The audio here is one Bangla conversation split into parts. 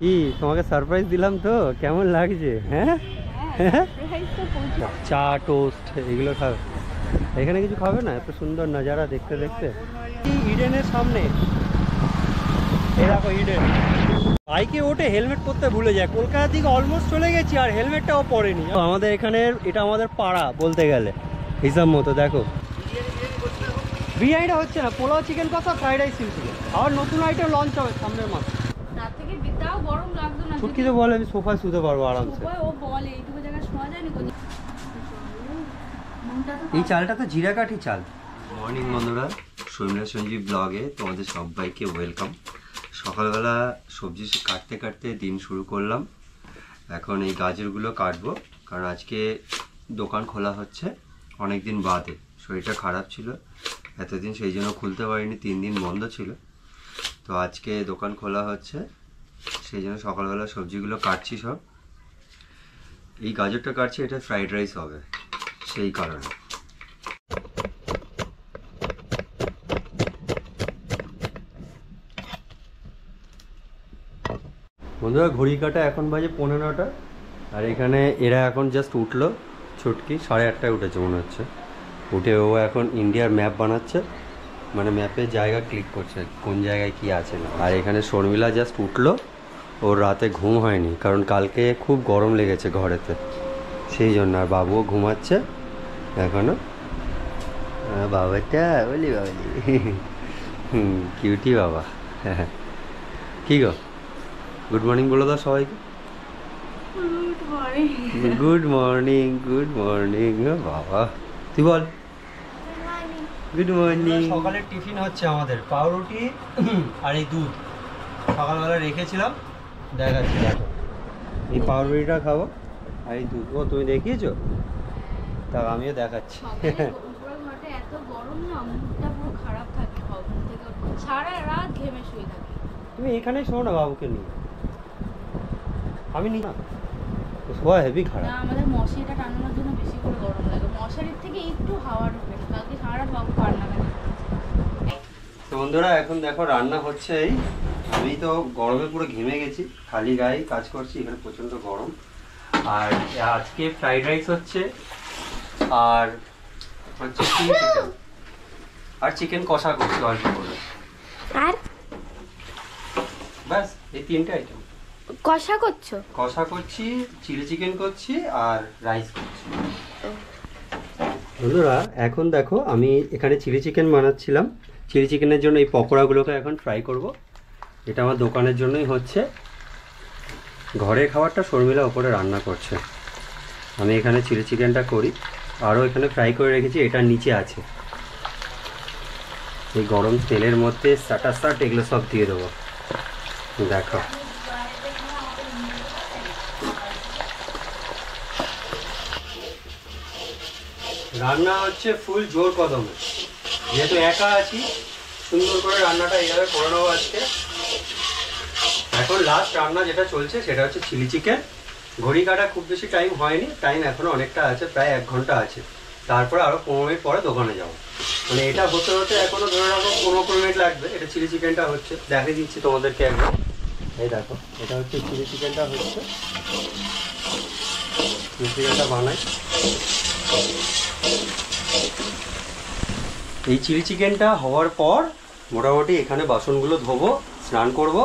কি তোমাকে সারপ্রাইজ দিলাম তো, কেমন লাগছে? হ্যাঁ, চা টোস্ট এগুলো খাবে? এখানে কিছু খাবে না? এত সুন্দর নজারা দেখতে দেখতে। ইডেনের সামনে এরকম ইডেন। বাইকে ওঠে হেলমেট পরতে ভুলে যায়। কলকাতা থেকে অলমোস্ট চলে গেছি আর হেলমেটটাও পরেনি। আমাদের এখানে এটা আমাদের পাড়া বলতে গেলে হিসাব মতো। দেখো বিরিয়ানিটা হচ্ছে না, পোলাও চিকেন কষা, ফ্রাইড রাইস, চিকেন। আবার নতুন আইটেম লঞ্চ হবে সামনের মাসে। ছুটকি তো বলে আমি সোফায় শুতে পারবো আরামসে। এই চালটা তো জিরাকাঠি চাল। মর্নিং বন্ধুরা, শর্মিলা সঞ্জীব ব্লগে তোমাদের সবাইকে ওয়েলকাম। সকালবেলা সবজি কাটতে কাটতে দিন শুরু করলাম। এখন এই গাজরগুলো কাটবো, কারণ আজকে দোকান খোলা হচ্ছে অনেক দিন বাদে। শরীরটা খারাপ ছিল এতদিন, সেই জন্য খুলতে পারিনি, 3 দিন বন্ধ ছিল। তো আজকে দোকান খোলা হচ্ছে, সেই জন্য সকালবেলা সবজিগুলো কাটছি সব। এই গাজরটা কাটছি, এটা ফ্রাইড রাইস হবে সেই কারণে। বন্ধুরা ঘড়ি কাটা এখন বাজে 15টা, আর এখানে এরা এখন জাস্ট উঠলো। ছুটকি 8:30টায় উঠেছে মনে হচ্ছে। উঠে ও এখন ইন্ডিয়ার ম্যাপ বানাচ্ছে, মানে ম্যাপে জায়গা ক্লিক করছে কোন জায়গায় কি আছে না। আর এখানে শর্মিলা জাস্ট উঠলো, ওর রাতে ঘুম হয়নি কারণ কালকে খুব গরম লেগেছে ঘরেতে, সেই জন্য। আর বাবুও ঘুমাচ্ছে এখনো। বাবাটা বলি বাবলি, কিউটি বাবা। হ্যাঁ, কি গো, গুড মর্নিং বলে দাও সবাইকে। গুড মর্নিং, গুড মর্নিং বাবা। তুই বল গুড মর্নিং। সকালের টিফিন হচ্ছে আমাদের পাউরুটি আর এই দুধ সকালবেলা রেখেছিলাম, দেখাচ্ছি। দেখো এই পাউরুটিটা খাবো আর এই দুধ। ও তুমি দেখিয়েছো? তা আমিও দেখাচ্ছি। তুমি এখানেই শোনো না বাবুকে নিয়ে, আমি নি না শোয়া হেভি খারাপ। আমাদের মশারিটা টানানোর জন্য বেশি করে গরম লাগে, মশারির থেকে একটু হাওয়া ঢোকে। কালকে সারা রাত বাবু কান্না করে। তো বন্ধুরা এখন দেখো রান্না হচ্ছে। এই আমি তো গরমে পুরো ঘেমে গেছি, খালি গায়ে কাজ করছি, এখানে প্রচন্ড গরম। আর আজকে ফ্রাইড রাইস হচ্ছে, আর হচ্ছে চিকেন, আর চিকেন কষা করছি অল্প করে। আর ব্যাস এই 3টে আইটেম। কষা করছো? কষা করছি, চিলি চিকেন করছি, আর রাইস করছি। বন্ধুরা এখন দেখো আমি এখানে চিলি চিকেন বানাচ্ছিলাম। চিলি চিকেনের জন্য এই পকোড়াগুলোকে এখন ফ্রাই করব। এটা আমার দোকানের জন্যই হচ্ছে, ঘরের খাবারটা শর্মিলা ওপরে রান্না করছে। আমি এখানে চিলি চিকেনটা করি, আরও এখানে ফ্রাই করে রেখেছি, এটা নিচে আছে। এই গরম তেলের মধ্যে সাট এগুলো সব দিয়ে দেবো। দেখো রান্না হচ্ছে ফুল জোর কদমে, যেহেতু একা আছি সুন্দর করে রান্নাটা এইভাবে করে নেবো আজকে। এখন লাস্ট রান্না যেটা চলছে সেটা হচ্ছে চিলি চিকেন। ঘড়ি কাটা খুব বেশি টাইম হয়নি, টাইম এখনো অনেকটা আছে, প্রায় 1 ঘন্টা আছে। তারপরে আরও 15 মিনিট পরে দোকানে যাবো। মানে এটা হতে হতে এখনো ধরে রাখো 15 মিনিট লাগবে। এটা চিলি চিকেনটা হচ্ছে, দেখিয়ে দিচ্ছি তোমাদেরকে একবার। এই দেখো এটা হচ্ছে চিলি চিকেনটা হচ্ছে, চিলি চিকেনটা বানাই। এই চিলি চিকেনটা হওয়ার পর মোটামুটি এখানে বাসনগুলো ধোবো, স্নান করব,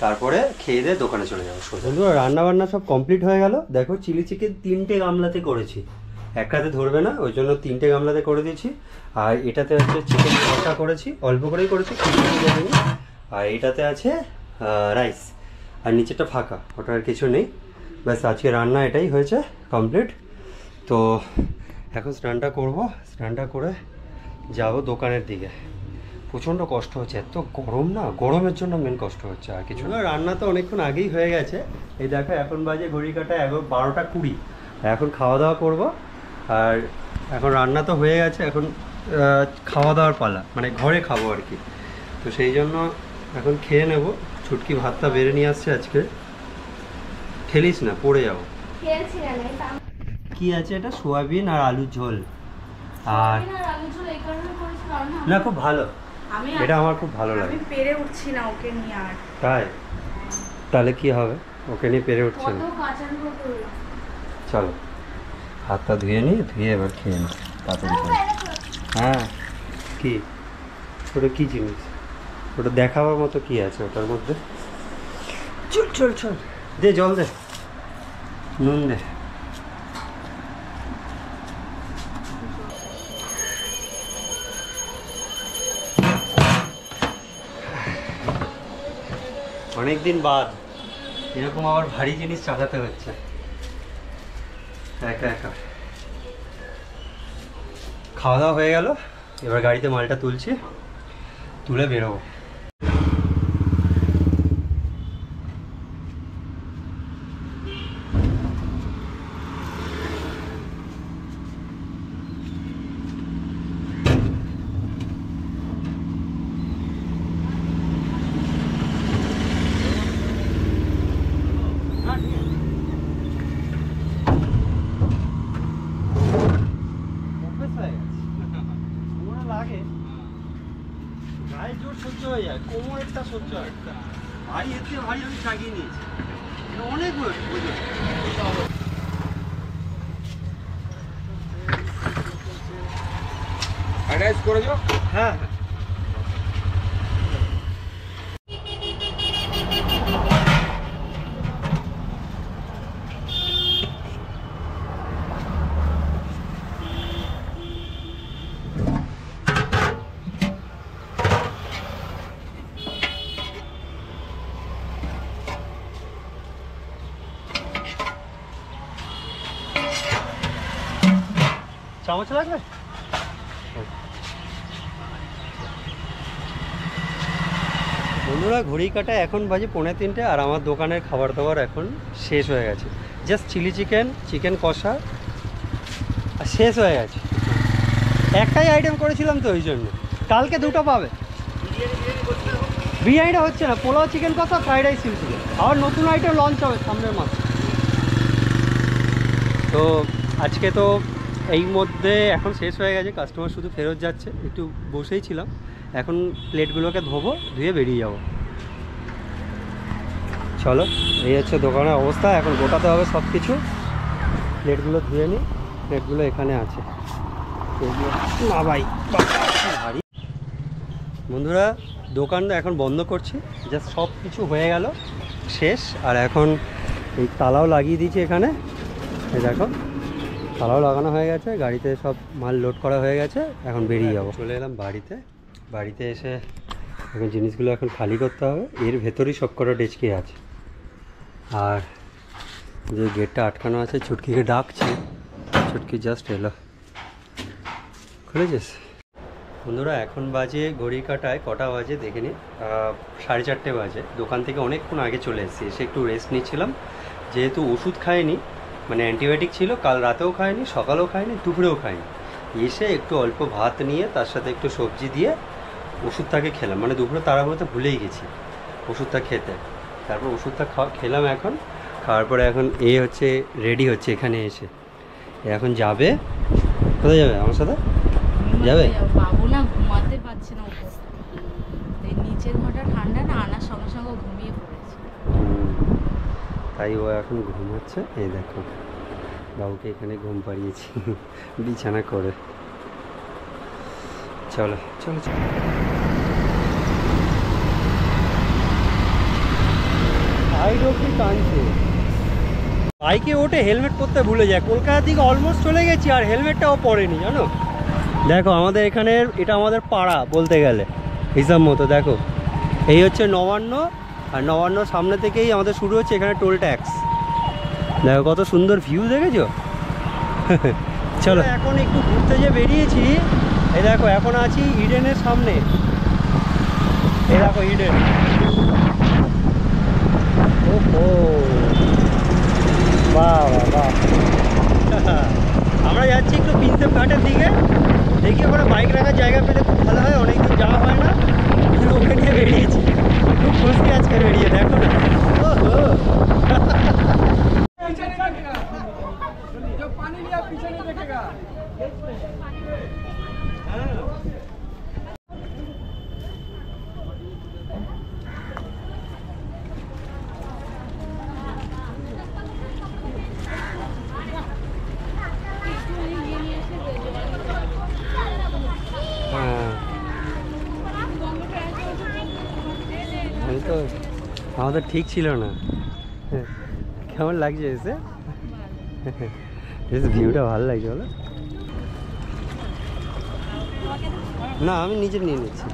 তারপরে খেয়ে দিয়ে দোকানে চলে যাবো। বন্ধুরা রান্না বান্না সব কমপ্লিট হয়ে গেল। দেখো চিলি চিকেন 3টে গামলাতে করেছি, একটাতে ধরবে না ওই জন্য 3টে গামলাতে করে দিয়েছি। আর এটাতে হচ্ছে চিকেন কষা করেছি, অল্প করেই করেছি, আর এটাতে আছে রাইস, আর নিচেটা ফাঁকা, ওটা আর কিছু নেই। ব্যাস আজকে রান্না এটাই হয়েছে কমপ্লিট। তো এখন স্নানটা করব, স্নানটা করে যাব দোকানের দিকে। প্রচণ্ড কষ্ট হচ্ছে, এত গরম না, গরমের জন্য মেন কষ্ট হচ্ছে, আর কিছু না। রান্না তো অনেকক্ষণ আগেই হয়ে গেছে। এই দেখো এখন বাজে ঘড়ি কাটা 12টা 20। এখন খাওয়া দাওয়া করব। আর এখন রান্না তো হয়ে গেছে, এখন খাওয়া দাওয়ার পালা, মানে ঘরে খাবো আর কি। তো সেই জন্য এখন খেয়ে নেব। ছুটকি ভাতটা বেড়ে নিয়ে আসছে আজকে। খেলিস না, পড়ে যাবো। কি আছে এটা? সোয়াবিন আর আলুর ঝোল। আর না খুব ভালো, এটা আমার খুব ভালো লাগে। আমি পেরে উঠছি না ওকে নিয়ে। আর তাই তাহলে কি হবে, ওকে নিয়ে পেরে উঠছে না। কত কাঁচানো করলাম। চলো হাতটা ধুয়ে নিই, ধুয়ে এবার খেয়ে নিই তাড়াতাড়ি করে। হ্যাঁ কি ওটা কি জিনিস, ওটা দেখাবার মতো কি আছে ওটার মধ্যে? চল চল চল, দে জল দে, নুন দে। অনেকদিন বাদ এরকম আবার ভারী জিনিস চালাতে হচ্ছে একা একা। খাওয়া দাওয়া হয়ে গেল, এবার গাড়িতে মালটা তুলছি, তুলে বেরোবো। লাগে গায়ে জোর সহ্য হয়ে যায়, কোমরেরটা সহ্য হয়, ভারী এর থেকে ভারী আমি চাগিয়ে নিয়েছি, অনেক ওজন। করে দিও। হ্যাঁ হ্যাঁ চামচ লাগবে। বন্ধুরা ঘড়ি কাটা এখন বাজে 2:45 আর আমার দোকানের খাবার দাবার এখন শেষ হয়ে গেছে। জাস্ট চিলি চিকেন, চিকেন কষা আর শেষ হয়ে গেছে। একটাই আইটেম করেছিলাম তো ওই জন্য, কালকে দুটো পাবে। বিরিয়ানিটা হচ্ছে না, পোলাও চিকেন কষা, ফ্রাইড রাইস সিম্পল। আবার নতুন আইটেম লঞ্চ হবে সামনের মাসে। তো আজকে তো এই মধ্যে এখন শেষ হয়ে গেছে, কাস্টমার শুধু ফেরত যাচ্ছে, একটু বসেই ছিলাম। এখন প্লেটগুলোকে ধোবো, ধুয়ে বেরিয়ে যাব। চলো এই হচ্ছে দোকানের অবস্থা, এখন গোটাতে হবে সব কিছু। প্লেটগুলো ধুয়ে নিই, প্লেটগুলো এখানে আছে। না ভাই ভারী। বন্ধুরা দোকানটা এখন বন্ধ করছি, জাস্ট সব কিছু হয়ে গেল শেষ। আর এখন এই তালাও লাগিয়ে দিয়েছি এখানে, এই দেখো তালাও লাগানো হয়ে গেছে, গাড়িতে সব মাল লোড করা হয়ে গেছে। এখন বেরিয়ে যাবো। চলে এলাম বাড়িতে, বাড়িতে এসে এখন জিনিসগুলো এখন খালি করতে হবে। এর ভেতরেই সব কটা ডেচকি আছে। আর যে গেটটা আটকানো আছে, ছুটকিকে ডাকছি, ছুটকি জাস্ট এলো। খুলেছিস? বন্ধুরা এখন বাজে ঘড়ি কাটায় কটা বাজে দেখে নিই, 4:30 বাজে। দোকান থেকে অনেকক্ষণ আগে চলে এসেছি, এসে একটু রেস্ট নিচ্ছিলাম। যেহেতু ওষুধ খাইনি, মানে অ্যান্টিবায়োটিক ছিল, কাল রাতেও খাইনি, সকালেও খাইনি, দুপুরেও খাইনি। এসে একটু অল্প ভাত নিয়ে তার সাথে একটু সবজি দিয়ে ওষুধটাকে খেলাম। মানে দুপুরে তাড়াহুড়োতে ভুলেই গেছি ওষুধটা খেতে। তারপর ওষুধটা খেলাম। এখন খাওয়ার পরে এখন হচ্ছে রেডি হচ্ছে এখানে এসে। এখন যাবে, কোথায় যাবে আমার সাথে? যাবে বাবু না ঘুমাতে পারছে না, উপর নিচের ঘরটা ঠান্ডা না, আনার সঙ্গে সঙ্গে ঘুমিয়ে পড়েছে। তাই ও এখন ঘুমাচ্ছে। এই দেখো বাবুকে এখানে ঘুম পাড়িয়েছি বিছানা করে। চলো চলো চলো। টানছে বাইকে ওঠে, হেলমেট পরতে ভুলে যায়। কলকাতা থেকে অলমোস্ট চলে গেছি আর হেলমেটটাও পরেনি জানো। দেখো আমাদের এখানের, এটা আমাদের পাড়া বলতে গেলে হিসাব মতো। দেখো এই হচ্ছে নবান্ন, আর নবান্ন সামনে থেকেই আমাদের শুরু হচ্ছে এখানে টোল ট্যাক্স। দেখো কত সুন্দর ভিউ, দেখেছো? চলো এখন একটু ঘুরতে যে বেরিয়েছি। এই দেখো এখন আছি ইডেনের সামনে। এই দেখো ইডেন। ওহো বাহ বাহ বাহ। আমরা যাচ্ছি একটু প্রিন্সেপ ঘাটের দিকে, দেখি ওখানে বাইক রাখার জায়গা পেলে খুব ভালো হয়, অনেকদিন যাওয়া হয় না। ওকে নিয়ে বেরিয়েছি, খুব খুশি আজকে বেরিয়ে। দেখো না আমাদের ঠিক ছিল না। কেমন লাগছে এসে? বেশ ভিউটা ভালো লাগছে বলো? না আমি নিজে নিয়ে নিচ্ছি।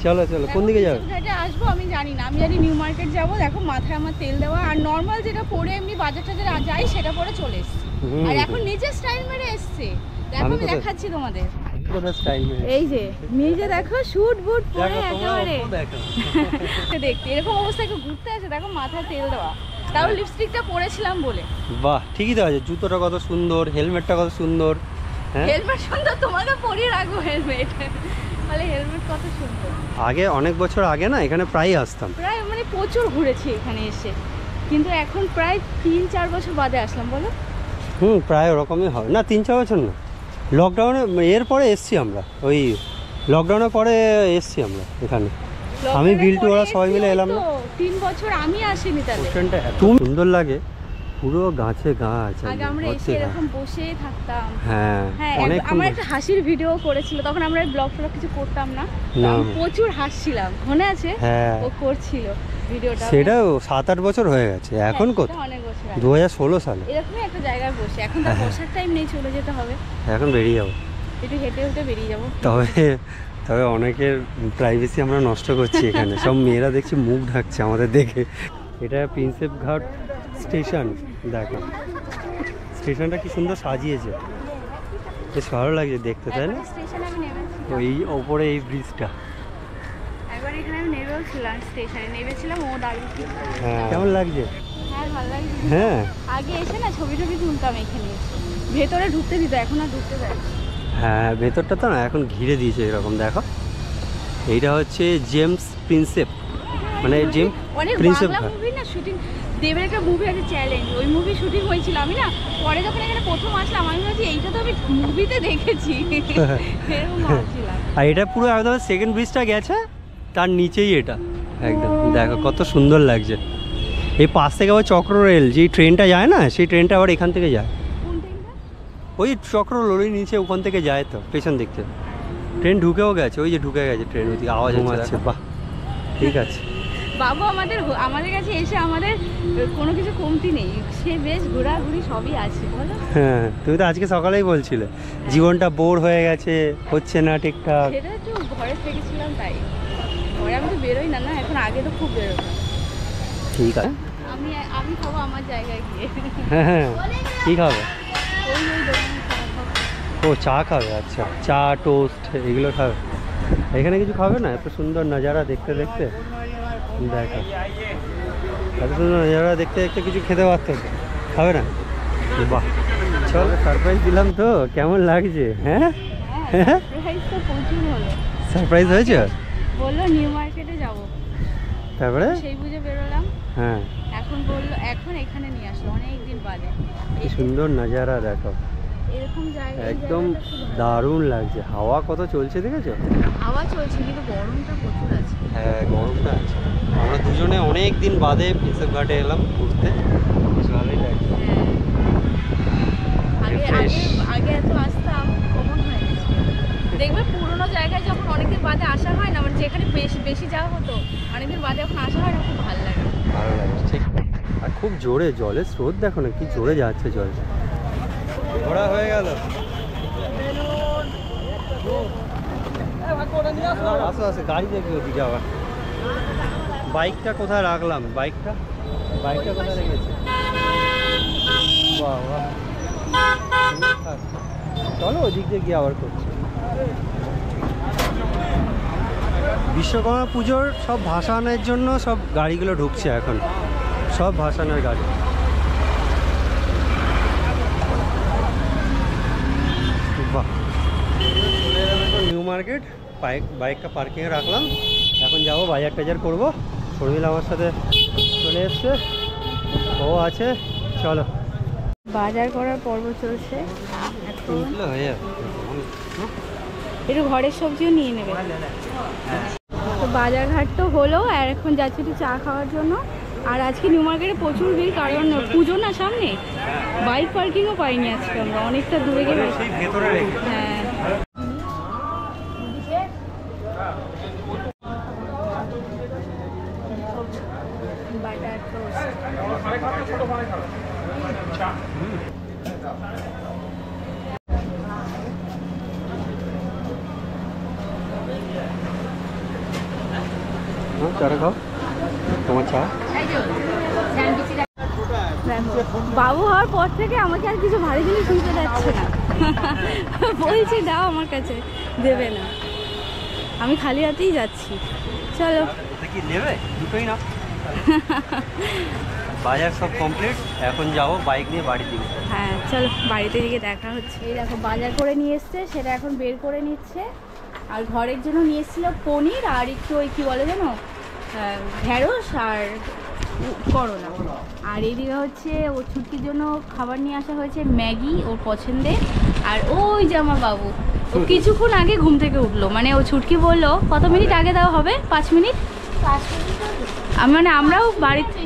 চলো চলো, কোন দিকে যাবে? ঘাটে আসবো আমি জানি না, আমি জানি নিউ মার্কেট যাবো। দেখো মাথায় আমার তেল দেওয়া, আর নর্মাল যেটা পরে এমনি বাজার টাজারে যাই সেটা পরে চলে এসেছি। আর এখন নিজে স্টাইল মেরে এসছে। দেখো আমি দেখাচ্ছি তোমাদের। এই যে নিজে দেখো শুট বুট পরে একেবারে দেখতে এরকম অবস্থায় কেউ ঘুরতে আসে। দেখো মাথায় তেল দেওয়া, তাও লিপস্টিকটা পরেছিলাম বলে। বাহ, ঠিকই তো আছে। জুতোটা কত সুন্দর, হেলমেটটা কত সুন্দর। হেলমেট সুন্দর, তোমাকে পরিয়ে রাখবো হেলমেট। তাহলে হেলমেট কত সুন্দর। আগে অনেক বছর আগে না এখানে প্রায় আসতাম, প্রায় মানে প্রচুর ঘুরেছি এখানে এসে, কিন্তু এখন প্রায় 3-4 বছর বাদে আসলাম বলো। প্রায় ওরকমই হয়। না 3-4 বছর না, লকডাউনে এর পরে এসছি আমরা। ওই লকডাউনের পরে এসছি আমরা এখানে। আমি বিল্টু ওরা সবাই মিলে এলাম না। 3 বছর আমি আসিনি। তাহলে হোস্টেলটা এত সুন্দর লাগে, পুরো গাছে গাছ। আগে আমরা এসে এরকম বসেই থাকতাম। হ্যাঁ অনেক। আমরা একটা হাসির ভিডিও করেছিল তখন, আমরা ব্লগ টলগ কিছু করতাম না, প্রচুর হাসছিলাম মনে আছে? হ্যাঁ ও করছিল ভিডিওটা। সেটাও 7-8 বছর হয়ে গেছে এখন। কত? অনেক বছর, 2016 সালে এরকমই একটা জায়গায় বসে। এখন তো বসার টাইম নেই, চলে যেতে হবে। এখন বেরিয়ে যাবো, একটু হেঁটে হেঁটে বেরিয়ে যাবো। তবে অনেকের প্রাইভেসি আমরা নষ্ট করছি এখানে। সব মেয়েরা দেখছি মুখ ঢাকছে আমাদের দেখে। এটা প্রিন্সেপ ঘাট স্টেশন। দেখো স্টেশনটা কি সুন্দর সাজিয়েছে, বেশ ভালো লাগছে দেখতে, তাই না? স্টেশনে আমি নেমেছিলাম, ওই ওপরে এই ব্রিজটা। একবার এখানে আমি নেমেছিলাম, স্টেশনে নেমেছিলাম, ও দাঁড়িয়ে। হ্যাঁ কেমন লাগছে? হ্যাঁ ভালো লাগছে। হ্যাঁ আগে এসে না ছবি টবি তুলতাম এখানে, ভেতরে ঢুকতে দিত, এখন আর ঢুকতে দেয়। হ্যাঁ ভেতরটা তো না এখন ঘিরে দিয়েছে এরকম। দেখো এইটা হচ্ছে জেমস প্রিন্সেপ, মানে জেমস প্রিন্সেপ ঘাট। মুভি না শুটিং, দেবের একটা মুভি আছে চ্যালেঞ্জ, ওই মুভি শুটিং হয়েছিল। আমি না পরে যখন এখানে প্রথম আসলাম আমি ভাবছি এইটা তো আমি মুভিতে দেখেছি, এরকম ভাবছিলাম। আর এটা পুরো একদম সেকেন্ড ব্রিজটা গেছে, তার নিচেই এটা একদম। দেখো কত সুন্দর লাগছে। এই পাশ থেকে আবার চক্র রেল, যেই ট্রেনটা যায় না সেই ট্রেনটা আবার এখান থেকে যায়। কোন ট্রেনটা? ওই চক্র রেলের নিচে ওখান থেকে যায় তো, পেছন দেখতে ট্রেন ঢুকেও গেছে। ওই যে ঢুকে গেছে ট্রেন, ওইদিকে আওয়াজ হচ্ছে। বাহ ঠিক আছে। বাবু আমাদের কাছে এসে আমাদের কোনো কিছু কমতি নেই, সে বেশ ঘোরাঘুরি সবই আছে বলো। হ্যাঁ তুমি তো আজকে সকালেই বলছিলে জীবনটা বোর হয়ে গেছে, হচ্ছে না ঠিকঠাক। সেটা একটু ঘরে থেকেছিলাম তাই, ঘরে আমি তো বেরোই না, এখন আগে তো খুব বেরোতাম। ঠিক আছে, আমি খাবো আমার জায়গায় গিয়ে। হ্যাঁ কী খাবে? ওই দোকানে খাবো। ও চা খাবে, আচ্ছা চা টোস্ট এগুলো খাবে। এখানে কিছু খাবে না? এত সুন্দর নজারা দেখতে দেখতে, দেখো এত সুন্দর নজারা দেখতে দেখতে কিছু খেতে পারতো, খাবে না? বাহ চলো, সারপ্রাইজ দিলাম তো, কেমন লাগছে? হ্যাঁ সারপ্রাইজ তো প্রচুর হলো। সারপ্রাইজ হয়েছে? বললো নিউ মার্কেটে যাবো, তারপরে সেই বুঝে বেরোলাম। হ্যাঁ এখন বললো এখন এখানে নিয়ে আসলো অনেকদিন বাদে। কি সুন্দর নজারা দেখো, এরকম জায়গা একদম দারুণ লাগছে। হাওয়া কত চলছে দেখেছো? হাওয়া চলছে কিন্তু গরমটা প্রচুর আছে। হ্যাঁ গরমটা আছে। আমরা দুজনে অনেক দিন বাদে প্রিন্সেপ ঘাটে এলাম ঘুরতে, বেশ ভালোই লাগছে। আগে এত আসতাম, কমন হয়ে গেছে। দেখবে পুরোনো জায়গায় যখন অনেকদিন বাদে আসা হয় না, মানে যেখানে বেশি যাওয়া হতো, অনেকদিন বাদে যখন আসা হয় না, খুব ভালো লাগে। ভালো লাগে ঠিক। আর খুব জোরে জলের স্রোত দেখো না, কি জোরে যাচ্ছে জল। ঘোরা হয়ে গেল। আসো আসো, গাড়ি দেখবি ওদিকে আবার। বাইকটা কোথায় রাখলাম? বাইকটা কোথায় রেখেছি? বাহ বাহ, চলো ওদিক দিয়ে গিয়ে আবার করছি। বিশ্বকর্মা পুজোর সব ভাসানের জন্য সব গাড়িগুলো ঢুকছে এখন, সব ভাসানের গাড়ি। বাহ, নিউ মার্কেট। বাইকটা পার্কিংয়ে রাখলাম, এখন যাবো বাজার টাজার করবো। শর্মিলা আমার সাথে চলে এসছে, ও আছে। চলো, বাজার করার পর্ব চলছে, হয়ে যাবে। একটু ঘরের সবজিও নিয়ে নেবে। তো বাজার ঘাট তো হলো, আর এখন যাচ্ছি একটু চা খাওয়ার জন্য। আর আজকে নিউ মার্কেটে প্রচুর ভিড়, কারণ পুজো না সামনে, বাইক পার্কিংও পাইনি আজকে আমরা, অনেকটা দূরে গিয়ে। হ্যাঁ বাটার চাটা খাও, তোমার চা। বাবু হওয়ার পর থেকে আমাকে আর কিছু ভারী জিনিস নিতে যাচ্ছে না। বলছি দাও, আমার কাছে দেবে না, আমি খালি হাতেই যাচ্ছি। চলো কি নেবে? দুটোই না। বাজার সব কমপ্লিট, এখন যাবো বাইক নিয়ে বাড়ির দিকে। হ্যাঁ চলো, বাড়িতে গিয়ে দেখা হচ্ছে। এই দেখো বাজার করে নিয়ে এসছে, সেটা এখন বের করে নিচ্ছে। আর ঘরের জন্য নিয়ে এসেছিল পনির আর একটু ওই কী বলে জানো, ঢেঁড়স আর করলা। আর এইদিকে হচ্ছে ওর ছুটির জন্য খাবার নিয়ে আসা হয়েছে, ম্যাগি ওর পছন্দের। আর ওই যে আমার বাবু, ও কিছুক্ষণ আগে ঘুম থেকে উঠলো, মানে ও ছুটকি বললো কত মিনিট আগে দেওয়া হবে, 5 মিনিট। মানে আমরাও বাড়িতে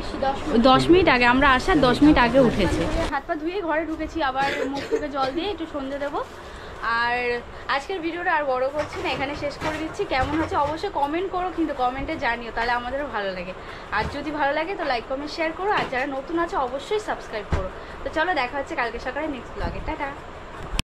10 মিনিট আগে, আমরা আসার 10 মিনিট আগে উঠেছে। হাত পা ধুয়ে ঘরে ঢুকেছি, আবার মুখ থেকে জল দিয়ে একটু সন্ধে দেবো। আর আজকের ভিডিওটা আর বড় করছি না, এখানে শেষ করে দিচ্ছি। কেমন হচ্ছে অবশ্যই কমেন্ট করো, কিন্তু কমেন্টে জানিও, তাহলে আমাদেরও ভালো লাগে। আর যদি ভালো লাগে তো লাইক কমেন্ট শেয়ার করো, আর যারা নতুন আছে অবশ্যই সাবস্ক্রাইব করো। তো চলো দেখা হচ্ছে কালকে সকালে নেক্সট ব্লগে। টাটা।